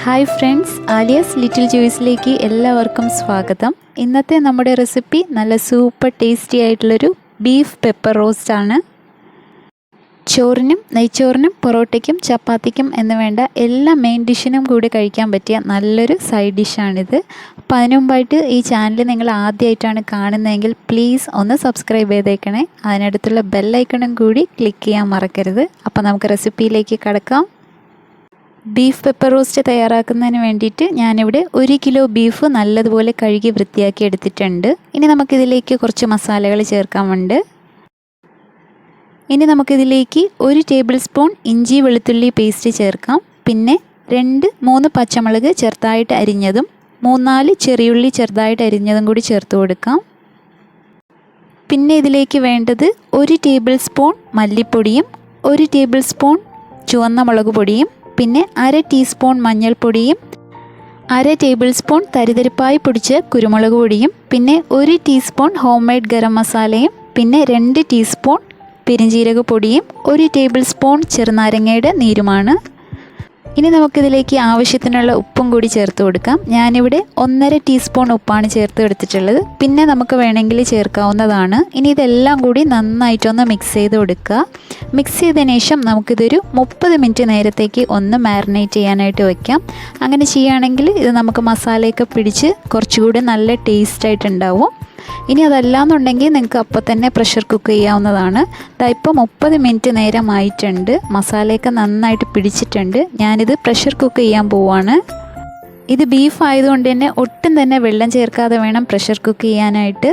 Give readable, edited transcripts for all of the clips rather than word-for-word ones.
Hi friends, Aaliya's little ജോയ്സിലേക്ക് എല്ലാവർക്കും സ്വാഗതം. ഇന്നത്തെ നമ്മുടെ റെസിപ്പി നല്ല സൂപ്പർ ടേസ്റ്റി ആയിട്ടുള്ളൊരു ബീഫ് പെപ്പർ റോസ്റ്റ് ആണ്. ചോറിനും നെയ്ച്ചോറിനും പൊറോട്ടയ്ക്കും ചപ്പാത്തിക്കും എന്ന് വേണ്ട എല്ലാ മെയിൻ ഡിഷിനും കൂടി കഴിക്കാൻ പറ്റിയ നല്ലൊരു സൈഡ് ഡിഷാണിത്. അപ്പോൾ അതിനു മുമ്പായിട്ട് ഈ ചാനൽ നിങ്ങൾ ആദ്യമായിട്ടാണ് കാണുന്നതെങ്കിൽ പ്ലീസ് ഒന്ന് സബ്സ്ക്രൈബ് ചെയ്തേക്കണേ. അതിനടുത്തുള്ള ബെല്ലൈക്കണും കൂടി ക്ലിക്ക് ചെയ്യാൻ മറക്കരുത്. അപ്പോൾ നമുക്ക് റെസിപ്പിയിലേക്ക് കടക്കാം. ബീഫ് പെപ്പർ റോസ്റ്റ് തയ്യാറാക്കുന്നതിന് വേണ്ടിയിട്ട് ഞാനിവിടെ 1 കിലോ ബീഫ് നല്ലതുപോലെ കഴുകി വൃത്തിയാക്കി എടുത്തിട്ടുണ്ട്. ഇനി നമുക്കിതിലേക്ക് കുറച്ച് മസാലകൾ ചേർക്കാനുണ്ട്. ഇനി നമുക്കിതിലേക്ക് 1 ടേബിൾ സ്പൂൺ ഇഞ്ചി വെളുത്തുള്ളി പേസ്റ്റ് ചേർക്കാം. പിന്നെ 2-3 പച്ചമുളക് ചെറുതായിട്ട് അരിഞ്ഞതും 3-4 ചെറിയുള്ളി ചെറുതായിട്ട് അരിഞ്ഞതും കൂടി ചേർത്ത് കൊടുക്കാം. പിന്നെ ഇതിലേക്ക് വേണ്ടത് 1 ടേബിൾ സ്പൂൺ മല്ലിപ്പൊടിയും 1 ടേബിൾ സ്പൂൺ ചുവന്ന മുളക് പൊടിയും പിന്നെ 1/2 ടീസ്പൂൺ മഞ്ഞൾപ്പൊടിയും 1/2 ടേബിൾ സ്പൂൺ തരിതരിപ്പായി പൊടിച്ച കുരുമുളക് പൊടിയും പിന്നെ 1 ടീസ്പൂൺ ഹോം മെയ്ഡ് ഗരം മസാലയും പിന്നെ 2 ടീസ്പൂൺ പെരിഞ്ജീരക പൊടിയും 1 ടേബിൾ സ്പൂൺ ചെറുനാരങ്ങയുടെ നീരുമാണ്. ഇനി നമുക്കിതിലേക്ക് ആവശ്യത്തിനുള്ള ഉപ്പും കൂടി ചേർത്ത് കൊടുക്കാം. ഞാനിവിടെ 1/2 ടീസ്പൂൺ ഉപ്പാണ് ചേർത്ത് എടുത്തിട്ടുള്ളത്. പിന്നെ നമുക്ക് വേണമെങ്കിൽ ചേർക്കാവുന്നതാണ്. ഇനി ഇതെല്ലാം കൂടി നന്നായിട്ടൊന്ന് മിക്സ് ചെയ്ത് കൊടുക്കുക. മിക്സ് ചെയ്തതിന് ശേഷം നമുക്കിതൊരു 30 മിനിറ്റ് നേരത്തേക്ക് ഒന്ന് മാരിനേറ്റ് ചെയ്യാനായിട്ട് വയ്ക്കാം. അങ്ങനെ ചെയ്യുകയാണെങ്കിൽ ഇത് നമുക്ക് മസാലയൊക്കെ പിടിച്ച് കുറച്ചുകൂടി നല്ല ടേസ്റ്റായിട്ടുണ്ടാവും. ഇനി അതല്ലാന്നുണ്ടെങ്കിൽ നിങ്ങൾക്ക് അപ്പോൾ തന്നെ പ്രഷർ കുക്ക് ചെയ്യാവുന്നതാണ്. ഇപ്പോൾ 30 മിനിറ്റ് നേരമായിട്ടുണ്ട്. മസാലയൊക്കെ നന്നായിട്ട് പിടിച്ചിട്ടുണ്ട്. ഞാനിത് പ്രഷർ കുക്ക് ചെയ്യാൻ പോവാണ്. ഇത് ബീഫ് ആയതുകൊണ്ട് തന്നെ ഒട്ടും തന്നെ വെള്ളം ചേർക്കാതെ വേണം പ്രഷർ കുക്ക് ചെയ്യാനായിട്ട്.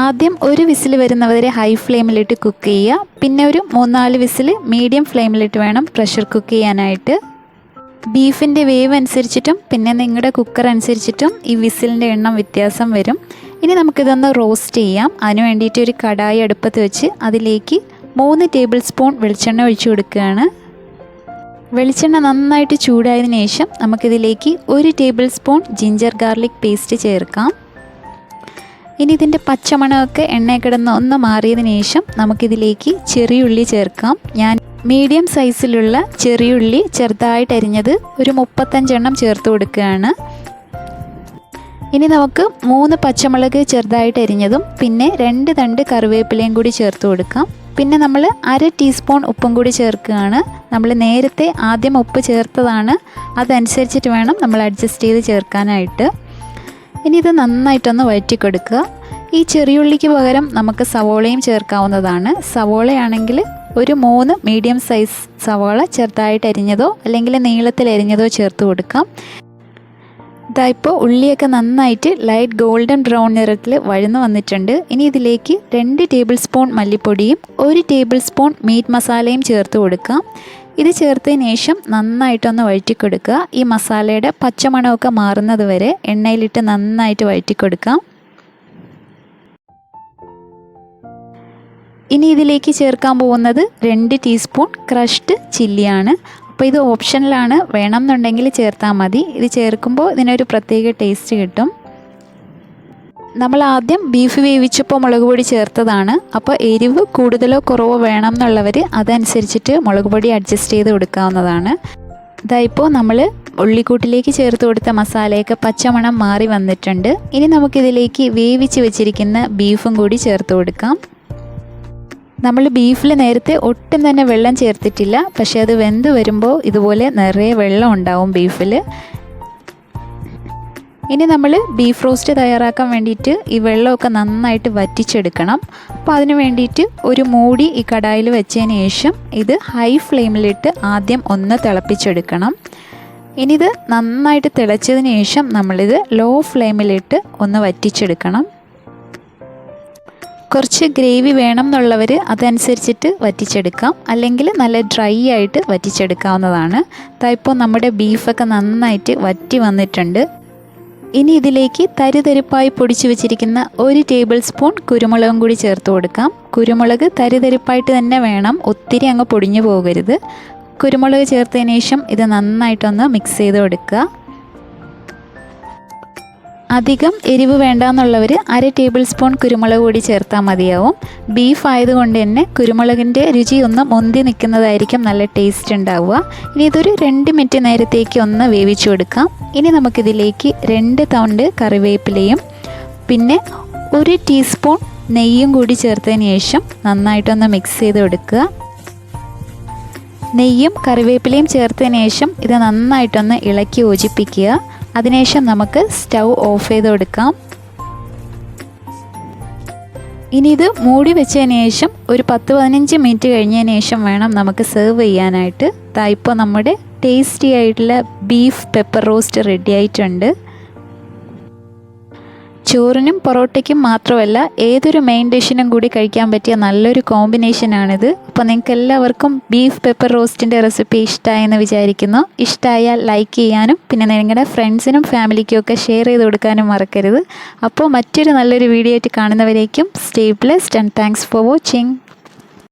ആദ്യം 1 വിസിൽ വരുന്നവരെ ഹൈ ഫ്ലെയിമിലിട്ട് കുക്ക് ചെയ്യുക. പിന്നെ ഒരു 3-4 വിസിൽ മീഡിയം ഫ്ലെയിമിലിട്ട് വേണം പ്രഷർ കുക്ക് ചെയ്യാനായിട്ട്. ബീഫിൻ്റെ വേവ് അനുസരിച്ചിട്ടും പിന്നെ നിങ്ങളുടെ കുക്കർ അനുസരിച്ചിട്ടും ഈ വിസിലിൻ്റെ എണ്ണം വ്യത്യാസം വരും. ഇനി നമുക്കിതൊന്ന് റോസ്റ്റ് ചെയ്യാം. അതിന് വേണ്ടിയിട്ട് ഒരു കടായി അടുപ്പത്ത് വെച്ച് അതിലേക്ക് 3 ടേബിൾ സ്പൂൺ വെളിച്ചെണ്ണ ഒഴിച്ചു കൊടുക്കുകയാണ്. വെളിച്ചെണ്ണ നന്നായിട്ട് ചൂടായതിനു ശേഷം നമുക്കിതിലേക്ക് 1 table spoon ginger garlic paste ചേർക്കാം. ഇനി ഇതിൻ്റെ പച്ചമണമൊക്കെ എണ്ണയിൽ കിടന്ന് ഒന്ന് മാറിയതിനു ശേഷം നമുക്കിതിലേക്ക് ചെറിയുള്ളി ചേർക്കാം. ഞാൻ മീഡിയം സൈസിലുള്ള ചെറിയുള്ളി ചെറുതായിട്ട് അരിഞ്ഞത് ഒരു 35 എണ്ണം ചേർത്ത് കൊടുക്കുകയാണ്. ഇനി നമുക്ക് 3 പച്ചമുളക് ചെറുതായിട്ട് അരിഞ്ഞതും പിന്നെ 2 തണ്ട് കറിവേപ്പിലയും കൂടി ചേർത്ത് കൊടുക്കാം. പിന്നെ നമ്മൾ 1/2 ടീസ്പൂൺ ഉപ്പും കൂടി ചേർക്കുകയാണ്. നമ്മൾ നേരത്തെ ആദ്യം ഉപ്പ് ചേർത്തതാണ്, അതനുസരിച്ചിട്ട് വേണം നമ്മൾ അഡ്ജസ്റ്റ് ചെയ്ത് ചേർക്കാനായിട്ട്. ഇനി ഇത് നന്നായിട്ടൊന്ന് വഴറ്റി കൊടുക്കുക. ഈ ചെറിയുള്ളിക്ക് പകരം നമുക്ക് സവോളയും ചേർക്കാവുന്നതാണ്. സവോളയാണെങ്കിൽ ഒരു 3 മീഡിയം സൈസ് സവോള ചെറുതായിട്ട് അരിഞ്ഞതോ അല്ലെങ്കിൽ നീളത്തിൽ അരിഞ്ഞതോ ചേർത്ത് കൊടുക്കാം. ഇപ്പോൾ ഉള്ളിയൊക്കെ നന്നായിട്ട് ലൈറ്റ് ഗോൾഡൻ ബ്രൗൺ നിറത്തിൽ വഴന്നു വന്നിട്ടുണ്ട്. ഇനി ഇതിലേക്ക് 2 ടേബിൾ സ്പൂൺ മല്ലിപ്പൊടിയും 1 ടേബിൾ സ്പൂൺ മീറ്റ് മസാലയും ചേർത്ത് കൊടുക്കാം. ഇത് ചേർത്തതിന് ശേഷം നന്നായിട്ടൊന്ന് വഴറ്റി കൊടുക്കുക. ഈ മസാലയുടെ പച്ചമണമൊക്കെ മാറുന്നത് വരെ എണ്ണയിലിട്ട് നന്നായിട്ട് വഴറ്റി കൊടുക്കാം. ഇനി ഇതിലേക്ക് ചേർക്കാൻ പോകുന്നത് 2 ടീസ്പൂൺ ക്രഷ്ഡ് ചില്ലിയാണ്. അപ്പോൾ ഇത് ഓപ്ഷനിലാണ്, വേണമെന്നുണ്ടെങ്കിൽ ചേർത്താൽ മതി. ഇത് ചേർക്കുമ്പോൾ ഇതിനൊരു പ്രത്യേക ടേസ്റ്റ് കിട്ടും. നമ്മൾ ആദ്യം ബീഫ് വേവിച്ചപ്പോൾ മുളക് പൊടി ചേർത്തതാണ്. അപ്പോൾ എരിവ് കൂടുതലോ കുറവോ വേണം എന്നുള്ളവർ അതനുസരിച്ചിട്ട് മുളക് പൊടി അഡ്ജസ്റ്റ് ചെയ്ത് കൊടുക്കാവുന്നതാണ്. ഇപ്പോൾ നമ്മൾ ഉള്ളിക്കൂട്ടിലേക്ക് ചേർത്ത് കൊടുത്ത മസാലയൊക്കെ പച്ചമണം മാറി വന്നിട്ടുണ്ട്. ഇനി നമുക്കിതിലേക്ക് വേവിച്ച് വെച്ചിരിക്കുന്ന ബീഫും കൂടി ചേർത്ത് കൊടുക്കാം. നമ്മൾ ബീഫിൽ നേരത്തെ ഒട്ടും തന്നെ വെള്ളം ചേർത്തിട്ടില്ല, പക്ഷേ അത് വെന്ത് വരുമ്പോൾ ഇതുപോലെ നിറയെ വെള്ളം ഉണ്ടാവും ബീഫിൽ. ഇനി നമ്മൾ ബീഫ് റോസ്റ്റ് തയ്യാറാക്കാൻ വേണ്ടിയിട്ട് ഈ വെള്ളമൊക്കെ നന്നായിട്ട് വറ്റിച്ചെടുക്കണം. അപ്പോൾ അതിന് വേണ്ടിയിട്ട് ഒരു മൂടി ഈ കടായിൽ വെച്ചതിന് ശേഷം ഇത് ഹൈ ഫ്ലെയിമിലിട്ട് ആദ്യം ഒന്ന് തിളപ്പിച്ചെടുക്കണം. ഇനി ഇത് നന്നായിട്ട് തിളച്ചതിന് ശേഷം നമ്മളിത് ലോ ഫ്ലെയിമിലിട്ട് ഒന്ന് വറ്റിച്ചെടുക്കണം. കുറച്ച് ഗ്രേവി വേണം എന്നുള്ളവർ അതനുസരിച്ചിട്ട് വറ്റിച്ചെടുക്കാം, അല്ലെങ്കിൽ നല്ല ഡ്രൈ ആയിട്ട് വറ്റിച്ചെടുക്കാവുന്നതാണ്. ഇപ്പോൾ നമ്മുടെ ബീഫൊക്കെ നന്നായിട്ട് വറ്റി വന്നിട്ടുണ്ട്. ഇനി ഇതിലേക്ക് തരിതരിപ്പായി പൊടിച്ച് വെച്ചിരിക്കുന്ന 1 ടേബിൾ സ്പൂൺ കുരുമുളകും കൂടി ചേർത്ത് കൊടുക്കാം. കുരുമുളക് തരിതരിപ്പായിട്ട് തന്നെ വേണം, ഒത്തിരി അങ്ങ് പൊടിഞ്ഞു പോകരുത്. കുരുമുളക് ചേർത്തതിന് ശേഷം ഇത് നന്നായിട്ടൊന്ന് മിക്സ് ചെയ്ത് കൊടുക്കുക. അധികം എരിവ് വേണ്ടാന്നുള്ളവർ 1/2 ടേബിൾ സ്പൂൺ കുരുമുളക് കൂടി ചേർത്താൽ മതിയാവും. ബീഫ് ആയതുകൊണ്ട് തന്നെ കുരുമുളകിൻ്റെ രുചി ഒന്ന് മുന്തി നിൽക്കുന്നതായിരിക്കും നല്ല ടേസ്റ്റ് ഉണ്ടാവുക. ഇനി ഇതൊരു 2 മിനിറ്റ് നേരത്തേക്ക് ഒന്ന് വേവിച്ചു കൊടുക്കാം. ഇനി നമുക്കിതിലേക്ക് 2 തണ്ട് കറിവേപ്പിലയും പിന്നെ 1 ടീസ്പൂൺ നെയ്യും കൂടി ചേർത്തതിന് ശേഷം നന്നായിട്ടൊന്ന് മിക്സ് ചെയ്ത് കൊടുക്കുക. നെയ്യും കറിവേപ്പിലയും ചേർത്തതിന് ശേഷം ഇത് നന്നായിട്ടൊന്ന് ഇളക്കി യോജിപ്പിക്കുക. അതിനുശേഷം നമുക്ക് സ്റ്റൗ ഓഫ് ചെയ്ത് കൊടുക്കാം. ഇനി ഇത് മൂടി വെച്ചതിന് ശേഷം ഒരു 10-15 മിനിറ്റ് കഴിഞ്ഞതിന് ശേഷം വേണം നമുക്ക് സെർവ് ചെയ്യാനായിട്ട്. ഇപ്പോൾ നമ്മുടെ ടേസ്റ്റി ആയിട്ടുള്ള ബീഫ് പെപ്പർ റോസ്റ്റ് റെഡി ആയിട്ടുണ്ട്. ചോറിനും പൊറോട്ടയ്ക്കും മാത്രമല്ല ഏതൊരു മെയിൻ ഡിഷിനും കൂടി കഴിക്കാൻ പറ്റിയ നല്ലൊരു കോമ്പിനേഷനാണിത്. അപ്പോൾ നിങ്ങൾക്ക് എല്ലാവർക്കും ബീഫ് പെപ്പർ റോസ്റ്റിൻ്റെ റെസിപ്പി ഇഷ്ടമായെന്ന് വിചാരിക്കുന്നു. ഇഷ്ടമായാൽ ലൈക്ക് ചെയ്യാനും പിന്നെ നിങ്ങളുടെ ഫ്രണ്ട്സിനും ഫാമിലിക്കും ഒക്കെ ഷെയർ ചെയ്ത് കൊടുക്കാനും മറക്കരുത്. അപ്പോൾ മറ്റൊരു നല്ലൊരു വീഡിയോ ആയിട്ട് കാണുന്നവരേക്കും stay blessed and thanks for watching.